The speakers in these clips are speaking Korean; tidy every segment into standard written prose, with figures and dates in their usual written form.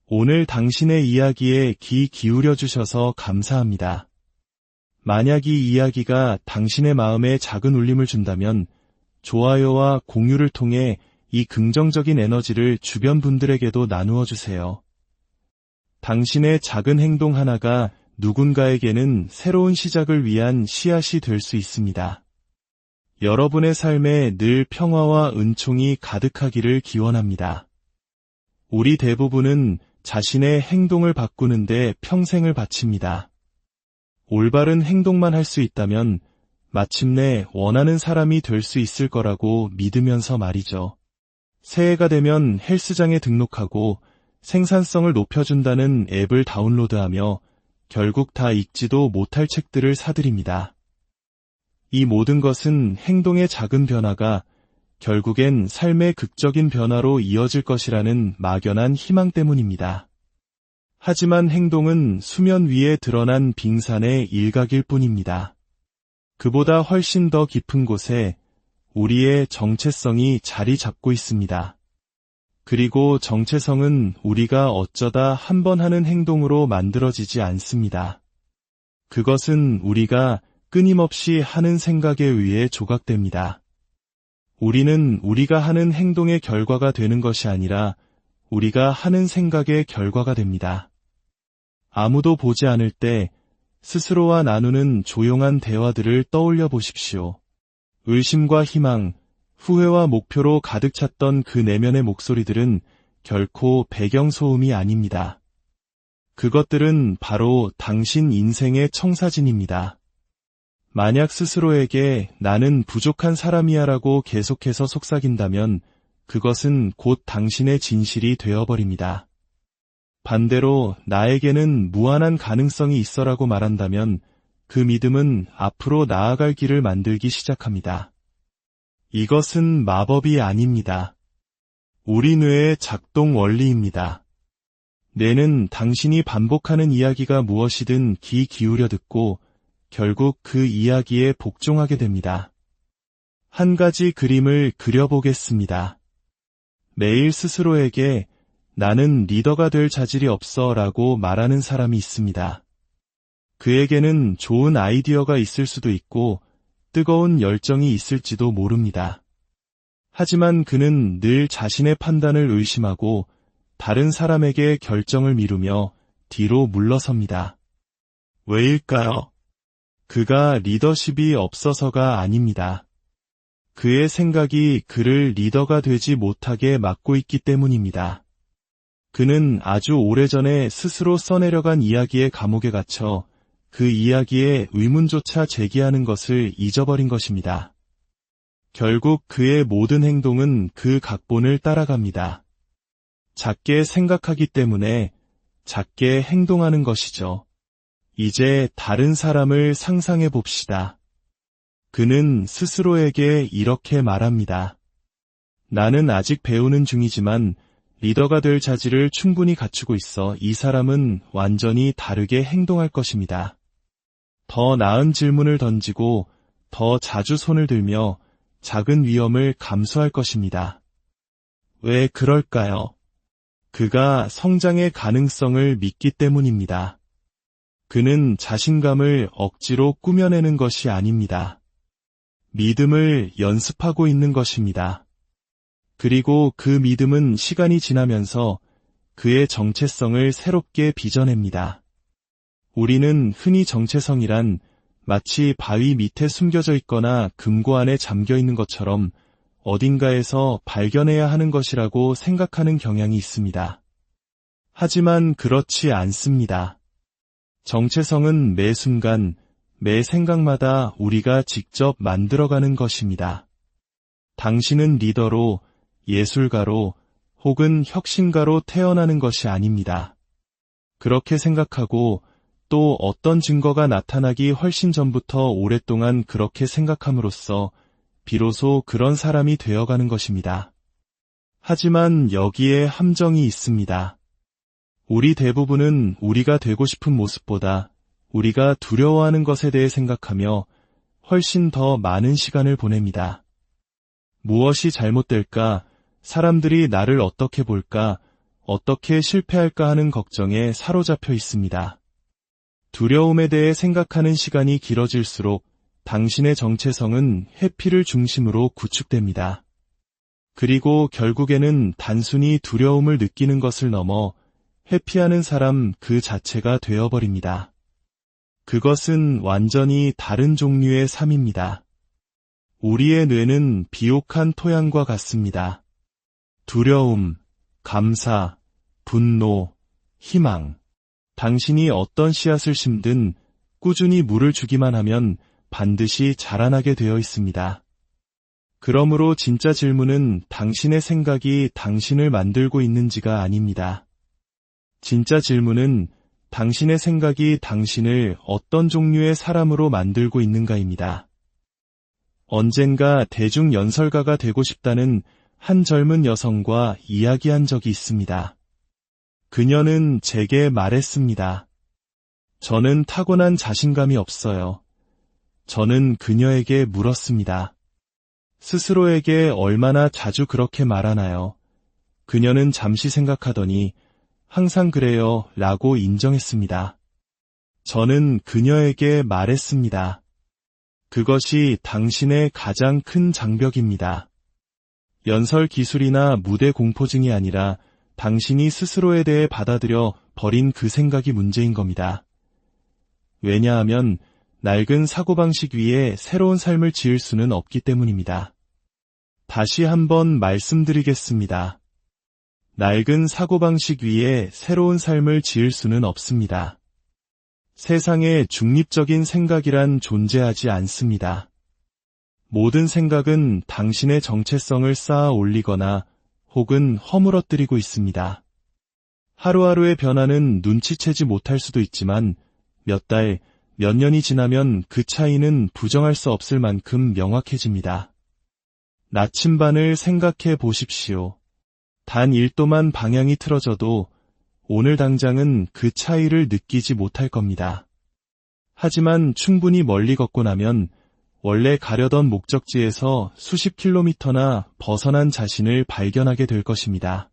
오늘 당신의 이야기에 귀 기울여 주셔서 감사합니다. 만약 이 이야기가 당신의 마음에 작은 울림을 준다면 좋아요와 공유를 통해 이 긍정적인 에너지를 주변 분들에게도 나누어 주세요. 당신의 작은 행동 하나가 누군가에게는 새로운 시작을 위한 씨앗이 될 수 있습니다. 여러분의 삶에 늘 평화와 은총이 가득하기를 기원합니다. 우리 대부분은 자신의 행동을 바꾸는데 평생을 바칩니다. 올바른 행동만 할 수 있다면 마침내 원하는 사람이 될 수 있을 거라고 믿으면서 말이죠. 새해가 되면 헬스장에 등록하고 생산성을 높여준다는 앱을 다운로드하며 결국 다 읽지도 못할 책들을 사들입니다. 이 모든 것은 행동의 작은 변화가 결국엔 삶의 극적인 변화로 이어질 것이라는 막연한 희망 때문입니다. 하지만 행동은 수면 위에 드러난 빙산의 일각일 뿐입니다. 그보다 훨씬 더 깊은 곳에 우리의 정체성이 자리 잡고 있습니다. 그리고 정체성은 우리가 어쩌다 한 번 하는 행동으로 만들어지지 않습니다. 그것은 우리가 끊임없이 하는 생각에 의해 조각됩니다. 우리는 우리가 하는 행동의 결과가 되는 것이 아니라 우리가 하는 생각의 결과가 됩니다. 아무도 보지 않을 때 스스로와 나누는 조용한 대화들을 떠올려 보십시오. 의심과 희망, 후회와 목표로 가득 찼던 그 내면의 목소리들은 결코 배경소음이 아닙니다. 그것들은 바로 당신 인생의 청사진입니다. 만약 스스로에게 나는 부족한 사람이야 라고 계속해서 속삭인다면 그것은 곧 당신의 진실이 되어버립니다. 반대로 나에게는 무한한 가능성이 있어라고 말한다면 그 믿음은 앞으로 나아갈 길을 만들기 시작합니다. 이것은 마법이 아닙니다. 우리 뇌의 작동 원리입니다. 뇌는 당신이 반복하는 이야기가 무엇이든 귀 기울여 듣고 결국 그 이야기에 복종하게 됩니다. 한 가지 그림을 그려보겠습니다. 매일 스스로에게 나는 리더가 될 자질이 없어 라고 말하는 사람이 있습니다. 그에게는 좋은 아이디어가 있을 수도 있고 뜨거운 열정이 있을지도 모릅니다. 하지만 그는 늘 자신의 판단을 의심하고 다른 사람에게 결정을 미루며 뒤로 물러섭니다. 왜일까요? 그가 리더십이 없어서가 아닙니다. 그의 생각이 그를 리더가 되지 못하게 막고 있기 때문입니다. 그는 아주 오래전에 스스로 써내려간 이야기의 감옥에 갇혀 그 이야기에 의문조차 제기하는 것을 잊어버린 것입니다. 결국 그의 모든 행동은 그 각본을 따라갑니다. 작게 생각하기 때문에 작게 행동하는 것이죠. 이제 다른 사람을 상상해 봅시다. 그는 스스로에게 이렇게 말합니다. 나는 아직 배우는 중이지만 리더가 될 자질을 충분히 갖추고 있어 이 사람은 완전히 다르게 행동할 것입니다. 더 나은 질문을 던지고 더 자주 손을 들며 작은 위험을 감수할 것입니다. 왜 그럴까요? 그가 성장의 가능성을 믿기 때문입니다. 그는 자신감을 억지로 꾸며내는 것이 아닙니다. 믿음을 연습하고 있는 것입니다. 그리고 그 믿음은 시간이 지나면서 그의 정체성을 새롭게 빚어냅니다. 우리는 흔히 정체성이란 마치 바위 밑에 숨겨져 있거나 금고 안에 잠겨 있는 것처럼 어딘가에서 발견해야 하는 것이라고 생각하는 경향이 있습니다. 하지만 그렇지 않습니다. 정체성은 매 순간, 매 생각마다 우리가 직접 만들어가는 것입니다. 당신은 리더로, 예술가로 혹은 혁신가로 태어나는 것이 아닙니다. 그렇게 생각하고 또 어떤 증거가 나타나기 훨씬 전부터 오랫동안 그렇게 생각함으로써 비로소 그런 사람이 되어가는 것입니다. 하지만 여기에 함정이 있습니다. 우리 대부분은 우리가 되고 싶은 모습보다 우리가 두려워하는 것에 대해 생각하며 훨씬 더 많은 시간을 보냅니다. 무엇이 잘못될까? 사람들이 나를 어떻게 볼까? 어떻게 실패할까 하는 걱정에 사로잡혀 있습니다. 두려움에 대해 생각하는 시간이 길어질수록 당신의 정체성은 회피를 중심으로 구축됩니다. 그리고 결국에는 단순히 두려움을 느끼는 것을 넘어 회피하는 사람 그 자체가 되어버립니다. 그것은 완전히 다른 종류의 삶입니다. 우리의 뇌는 비옥한 토양과 같습니다. 두려움, 감사, 분노, 희망. 당신이 어떤 씨앗을 심든 꾸준히 물을 주기만 하면 반드시 자라나게 되어 있습니다. 그러므로 진짜 질문은 당신의 생각이 당신을 만들고 있는지가 아닙니다. 진짜 질문은 당신의 생각이 당신을 어떤 종류의 사람으로 만들고 있는가입니다. 언젠가 대중연설가가 되고 싶다는 한 젊은 여성과 이야기한 적이 있습니다. 그녀는 제게 말했습니다. 저는 타고난 자신감이 없어요. 저는 그녀에게 물었습니다. 스스로에게 얼마나 자주 그렇게 말하나요? 그녀는 잠시 생각하더니 항상 그래요 라고 인정했습니다. 저는 그녀에게 말했습니다. 그것이 당신의 가장 큰 장벽입니다. 연설 기술이나 무대 공포증이 아니라 당신이 스스로에 대해 받아들여 버린 그 생각이 문제인 겁니다. 왜냐하면 낡은 사고방식 위에 새로운 삶을 지을 수는 없기 때문입니다. 다시 한번 말씀드리겠습니다. 낡은 사고방식 위에 새로운 삶을 지을 수는 없습니다. 세상에 중립적인 생각이란 존재하지 않습니다. 모든 생각은 당신의 정체성을 쌓아 올리거나 혹은 허물어뜨리고 있습니다. 하루하루의 변화는 눈치채지 못할 수도 있지만 몇 달, 몇 년이 지나면 그 차이는 부정할 수 없을 만큼 명확해집니다. 나침반을 생각해 보십시오. 단 1도만 방향이 틀어져도 오늘 당장은 그 차이를 느끼지 못할 겁니다. 하지만 충분히 멀리 걷고 나면 원래 가려던 목적지에서 수십 킬로미터나 벗어난 자신을 발견하게 될 것입니다.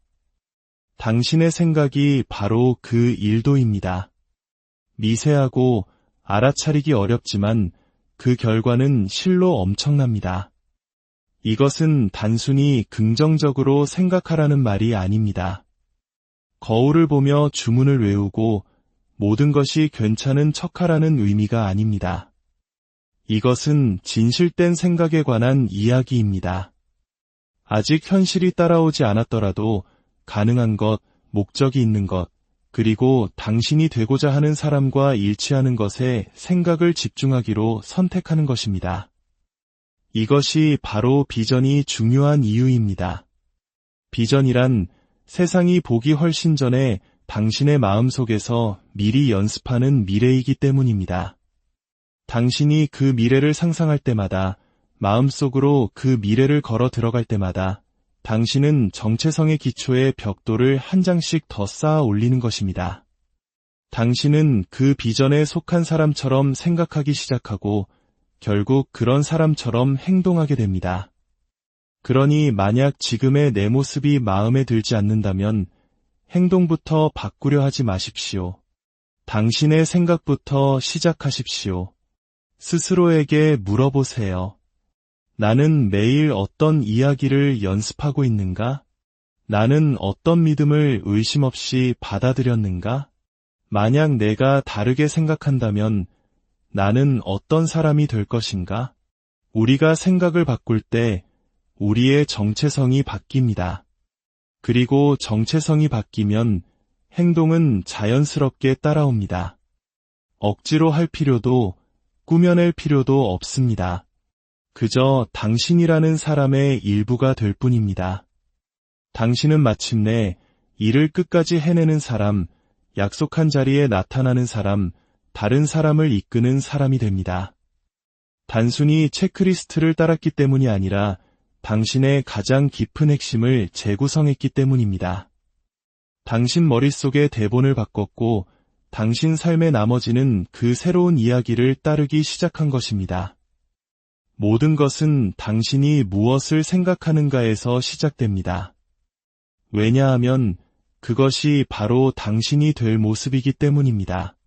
당신의 생각이 바로 그 1도입니다. 미세하고 알아차리기 어렵지만 그 결과는 실로 엄청납니다. 이것은 단순히 긍정적으로 생각하라는 말이 아닙니다. 거울을 보며 주문을 외우고 모든 것이 괜찮은 척하라는 의미가 아닙니다. 이것은 진실된 생각에 관한 이야기입니다. 아직 현실이 따라오지 않았더라도 가능한 것, 목적이 있는 것, 그리고 당신이 되고자 하는 사람과 일치하는 것에 생각을 집중하기로 선택하는 것입니다. 이것이 바로 비전이 중요한 이유입니다. 비전이란 세상이 보기 훨씬 전에 당신의 마음속에서 미리 연습하는 미래이기 때문입니다. 당신이 그 미래를 상상할 때마다, 마음속으로 그 미래를 걸어 들어갈 때마다 당신은 정체성의 기초에 벽돌을 한 장씩 더 쌓아 올리는 것입니다. 당신은 그 비전에 속한 사람처럼 생각하기 시작하고 결국 그런 사람처럼 행동하게 됩니다. 그러니 만약 지금의 내 모습이 마음에 들지 않는다면 행동부터 바꾸려 하지 마십시오. 당신의 생각부터 시작하십시오. 스스로에게 물어보세요. 나는 매일 어떤 이야기를 연습하고 있는가? 나는 어떤 믿음을 의심 없이 받아들였는가? 만약 내가 다르게 생각한다면 나는 어떤 사람이 될 것인가? 우리가 생각을 바꿀 때 우리의 정체성이 바뀝니다. 그리고 정체성이 바뀌면 행동은 자연스럽게 따라옵니다. 억지로 할 필요도 꾸며낼 필요도 없습니다. 그저 당신이라는 사람의 일부가 될 뿐입니다. 당신은 마침내 일을 끝까지 해내는 사람, 약속한 자리에 나타나는 사람, 다른 사람을 이끄는 사람이 됩니다. 단순히 체크리스트를 따랐기 때문이 아니라 당신의 가장 깊은 핵심을 재구성했기 때문입니다. 당신 머릿속의 대본을 바꿨고 당신 삶의 나머지는 그 새로운 이야기를 따르기 시작한 것입니다. 모든 것은 당신이 무엇을 생각하는가에서 시작됩니다. 왜냐하면 그것이 바로 당신이 될 모습이기 때문입니다.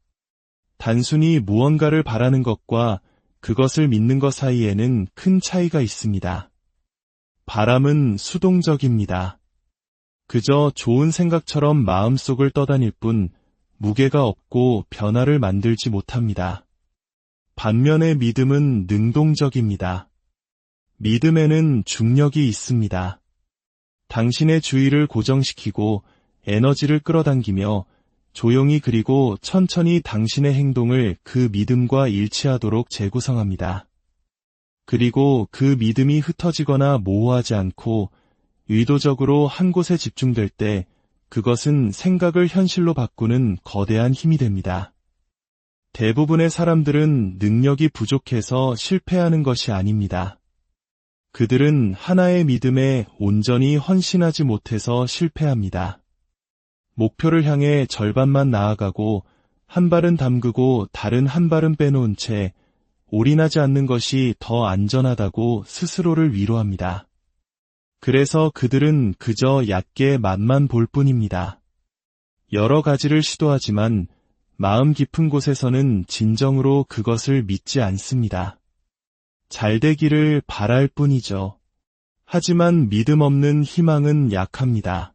단순히 무언가를 바라는 것과 그것을 믿는 것 사이에는 큰 차이가 있습니다. 바람은 수동적입니다. 그저 좋은 생각처럼 마음속을 떠다닐 뿐 무게가 없고 변화를 만들지 못합니다. 반면에 믿음은 능동적입니다. 믿음에는 중력이 있습니다. 당신의 주의를 고정시키고 에너지를 끌어당기며 조용히 그리고 천천히 당신의 행동을 그 믿음과 일치하도록 재구성합니다. 그리고 그 믿음이 흩어지거나 모호하지 않고 의도적으로 한 곳에 집중될 때 그것은 생각을 현실로 바꾸는 거대한 힘이 됩니다. 대부분의 사람들은 능력이 부족해서 실패하는 것이 아닙니다. 그들은 하나의 믿음에 온전히 헌신하지 못해서 실패합니다. 목표를 향해 절반만 나아가고 한 발은 담그고 다른 한 발은 빼놓은 채 올인하지 않는 것이 더 안전하다고 스스로를 위로합니다. 그래서 그들은 그저 얕게 맛만 볼 뿐입니다. 여러 가지를 시도하지만 마음 깊은 곳에서는 진정으로 그것을 믿지 않습니다. 잘 되기를 바랄 뿐이죠. 하지만 믿음 없는 희망은 약합니다.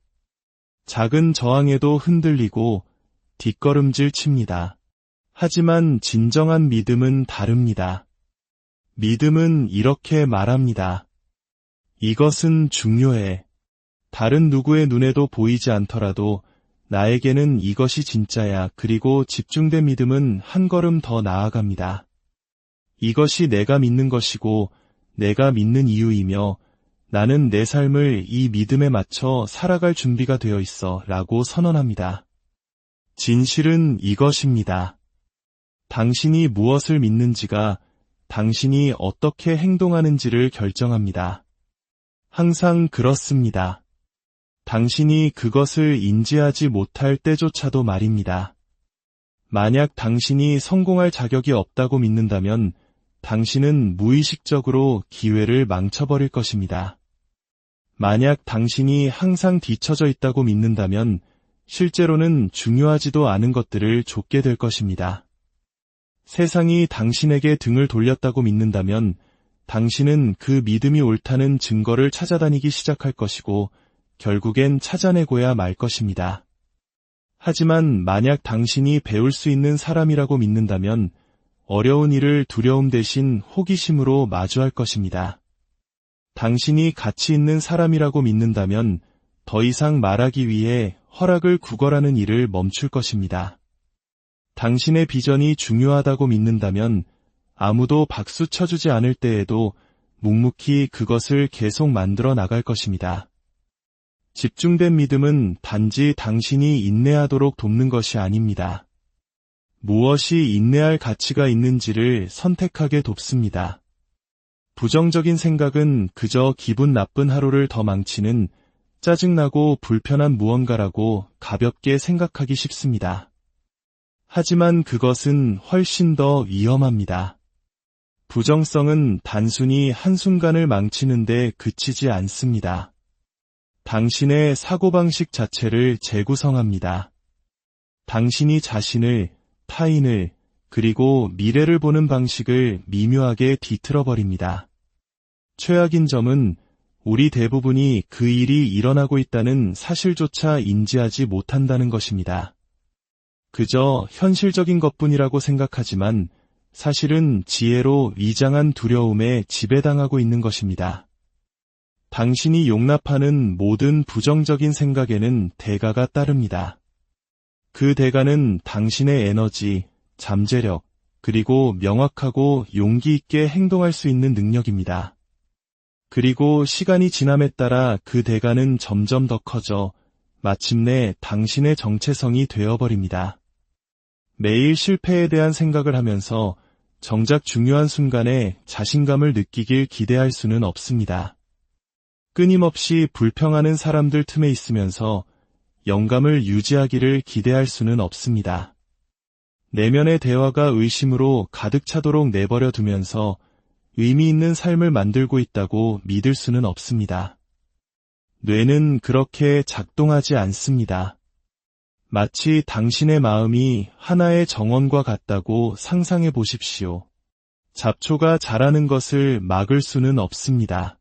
작은 저항에도 흔들리고 뒷걸음질 칩니다. 하지만 진정한 믿음은 다릅니다. 믿음은 이렇게 말합니다. 이것은 중요해. 다른 누구의 눈에도 보이지 않더라도 나에게는 이것이 진짜야. 그리고 집중된 믿음은 한 걸음 더 나아갑니다. 이것이 내가 믿는 것이고 내가 믿는 이유이며 나는 내 삶을 이 믿음에 맞춰 살아갈 준비가 되어 있어 라고 선언합니다. 진실은 이것입니다. 당신이 무엇을 믿는지가 당신이 어떻게 행동하는지를 결정합니다. 항상 그렇습니다. 당신이 그것을 인지하지 못할 때조차도 말입니다. 만약 당신이 성공할 자격이 없다고 믿는다면 당신은 무의식적으로 기회를 망쳐버릴 것입니다. 만약 당신이 항상 뒤처져 있다고 믿는다면 실제로는 중요하지도 않은 것들을 좇게 될 것입니다. 세상이 당신에게 등을 돌렸다고 믿는다면 당신은 그 믿음이 옳다는 증거를 찾아다니기 시작할 것이고 결국엔 찾아내고야 말 것입니다. 하지만 만약 당신이 배울 수 있는 사람이라고 믿는다면 어려운 일을 두려움 대신 호기심으로 마주할 것입니다. 당신이 가치 있는 사람이라고 믿는다면 더 이상 말하기 위해 허락을 구걸하는 일을 멈출 것입니다. 당신의 비전이 중요하다고 믿는다면 아무도 박수 쳐주지 않을 때에도 묵묵히 그것을 계속 만들어 나갈 것입니다. 집중된 믿음은 단지 당신이 인내하도록 돕는 것이 아닙니다. 무엇이 인내할 가치가 있는지를 선택하게 돕습니다. 부정적인 생각은 그저 기분 나쁜 하루를 더 망치는 짜증나고 불편한 무언가라고 가볍게 생각하기 쉽습니다. 하지만 그것은 훨씬 더 위험합니다. 부정성은 단순히 한순간을 망치는데 그치지 않습니다. 당신의 사고방식 자체를 재구성합니다. 당신이 자신을, 타인을, 그리고 미래를 보는 방식을 미묘하게 뒤틀어버립니다. 최악인 점은 우리 대부분이 그 일이 일어나고 있다는 사실조차 인지하지 못한다는 것입니다. 그저 현실적인 것뿐이라고 생각하지만 사실은 지혜로 위장한 두려움에 지배당하고 있는 것입니다. 당신이 용납하는 모든 부정적인 생각에는 대가가 따릅니다. 그 대가는 당신의 에너지, 잠재력, 그리고 명확하고 용기 있게 행동할 수 있는 능력입니다. 그리고 시간이 지남에 따라 그 대가는 점점 더 커져 마침내 당신의 정체성이 되어버립니다. 매일 실패에 대한 생각을 하면서 정작 중요한 순간에 자신감을 느끼길 기대할 수는 없습니다. 끊임없이 불평하는 사람들 틈에 있으면서 영감을 유지하기를 기대할 수는 없습니다. 내면의 대화가 의심으로 가득 차도록 내버려 두면서 의미 있는 삶을 만들고 있다고 믿을 수는 없습니다. 뇌는 그렇게 작동하지 않습니다. 마치 당신의 마음이 하나의 정원과 같다고 상상해 보십시오. 잡초가 자라는 것을 막을 수는 없습니다.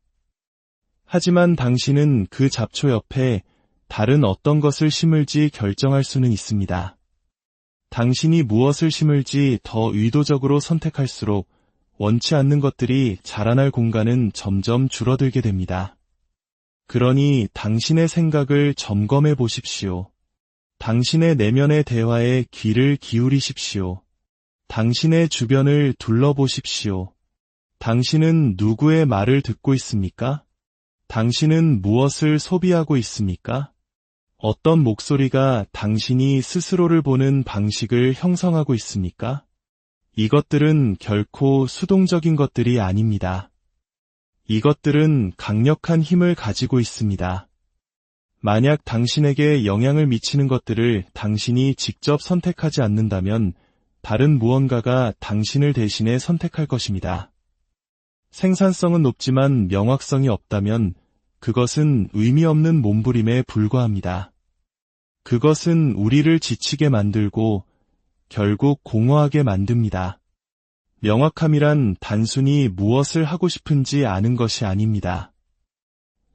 하지만 당신은 그 잡초 옆에 다른 어떤 것을 심을지 결정할 수는 있습니다. 당신이 무엇을 심을지 더 의도적으로 선택할수록 원치 않는 것들이 자라날 공간은 점점 줄어들게 됩니다. 그러니 당신의 생각을 점검해 보십시오. 당신의 내면의 대화에 귀를 기울이십시오. 당신의 주변을 둘러보십시오. 당신은 누구의 말을 듣고 있습니까? 당신은 무엇을 소비하고 있습니까? 어떤 목소리가 당신이 스스로를 보는 방식을 형성하고 있습니까? 이것들은 결코 수동적인 것들이 아닙니다. 이것들은 강력한 힘을 가지고 있습니다. 만약 당신에게 영향을 미치는 것들을 당신이 직접 선택하지 않는다면 다른 무언가가 당신을 대신해 선택할 것입니다. 생산성은 높지만 명확성이 없다면 그것은 의미 없는 몸부림에 불과합니다. 그것은 우리를 지치게 만들고 결국 공허하게 만듭니다. 명확함이란 단순히 무엇을 하고 싶은지 아는 것이 아닙니다.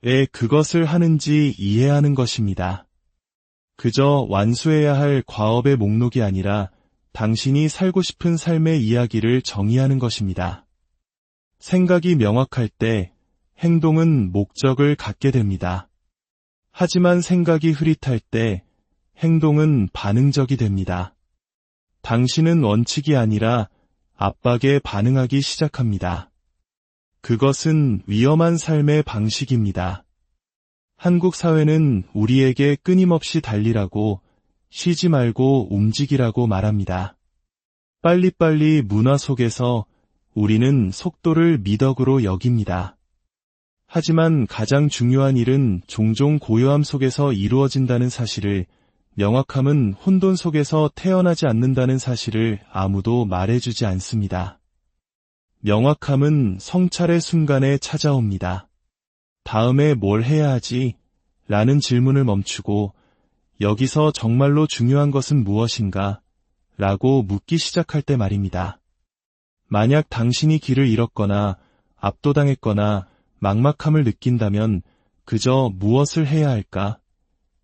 왜 그것을 하는지 이해하는 것입니다. 그저 완수해야 할 과업의 목록이 아니라 당신이 살고 싶은 삶의 이야기를 정의하는 것입니다. 생각이 명확할 때 행동은 목적을 갖게 됩니다. 하지만 생각이 흐릿할 때 행동은 반응적이 됩니다. 당신은 원칙이 아니라 압박에 반응하기 시작합니다. 그것은 위험한 삶의 방식입니다. 한국 사회는 우리에게 끊임없이 달리라고, 쉬지 말고 움직이라고 말합니다. 빨리빨리 문화 속에서 우리는 속도를 미덕으로 여깁니다. 하지만 가장 중요한 일은 종종 고요함 속에서 이루어진다는 사실을, 명확함은 혼돈 속에서 태어나지 않는다는 사실을 아무도 말해주지 않습니다. 명확함은 성찰의 순간에 찾아옵니다. 다음에 뭘 해야 하지? 라는 질문을 멈추고 여기서 정말로 중요한 것은 무엇인가? 라고 묻기 시작할 때 말입니다. 만약 당신이 길을 잃었거나 압도당했거나 막막함을 느낀다면 그저 무엇을 해야 할까?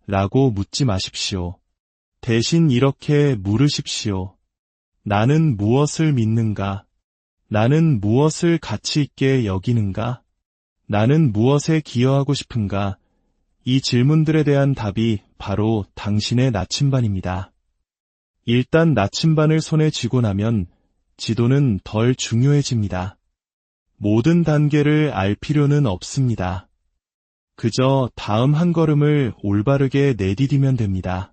라고 묻지 마십시오. 대신 이렇게 물으십시오. 나는 무엇을 믿는가? 나는 무엇을 가치 있게 여기는가? 나는 무엇에 기여하고 싶은가? 이 질문들에 대한 답이 바로 당신의 나침반입니다. 일단 나침반을 손에 쥐고 나면 지도는 덜 중요해집니다. 모든 단계를 알 필요는 없습니다. 그저 다음 한 걸음을 올바르게 내디디면 됩니다.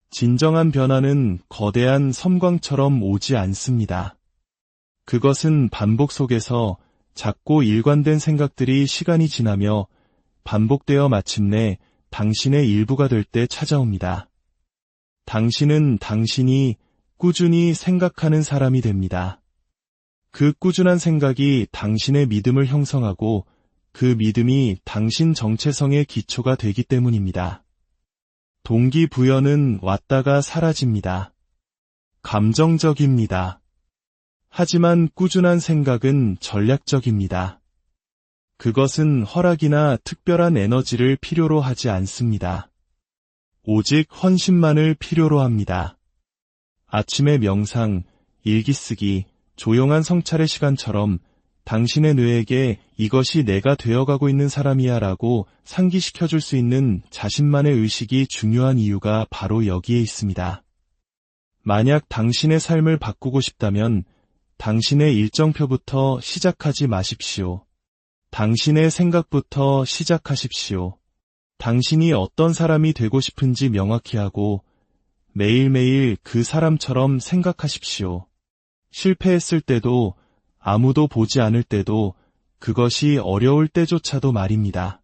진정한 변화는 거대한 섬광처럼 오지 않습니다. 그것은 반복 속에서 작고 일관된 생각들이 시간이 지나며 반복되어 마침내 당신의 일부가 될 때 찾아옵니다. 당신은 당신이 꾸준히 생각하는 사람이 됩니다. 그 꾸준한 생각이 당신의 믿음을 형성하고 그 믿음이 당신 정체성의 기초가 되기 때문입니다. 동기부여는 왔다가 사라집니다. 감정적입니다. 하지만 꾸준한 생각은 전략적입니다. 그것은 허락이나 특별한 에너지를 필요로 하지 않습니다. 오직 헌신만을 필요로 합니다. 아침의 명상, 일기쓰기, 조용한 성찰의 시간처럼 당신의 뇌에게 이것이 내가 되어가고 있는 사람이야 라고 상기시켜줄 수 있는 자신만의 의식이 중요한 이유가 바로 여기에 있습니다. 만약 당신의 삶을 바꾸고 싶다면 당신의 일정표부터 시작하지 마십시오. 당신의 생각부터 시작하십시오. 당신이 어떤 사람이 되고 싶은지 명확히 하고 매일매일 그 사람처럼 생각하십시오. 실패했을 때도 아무도 보지 않을 때도 그것이 어려울 때조차도 말입니다.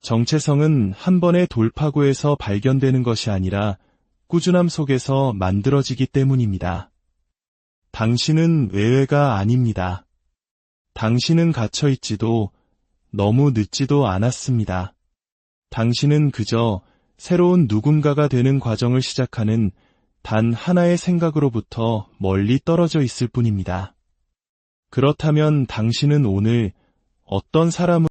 정체성은 한 번의 돌파구에서 발견되는 것이 아니라 꾸준함 속에서 만들어지기 때문입니다. 당신은 외회가 아닙니다. 당신은 갇혀있지도 너무 늦지도 않았습니다. 당신은 그저 새로운 누군가가 되는 과정을 시작하는 단 하나의 생각으로부터 멀리 떨어져 있을 뿐입니다. 그렇다면 당신은 오늘 어떤 사람으로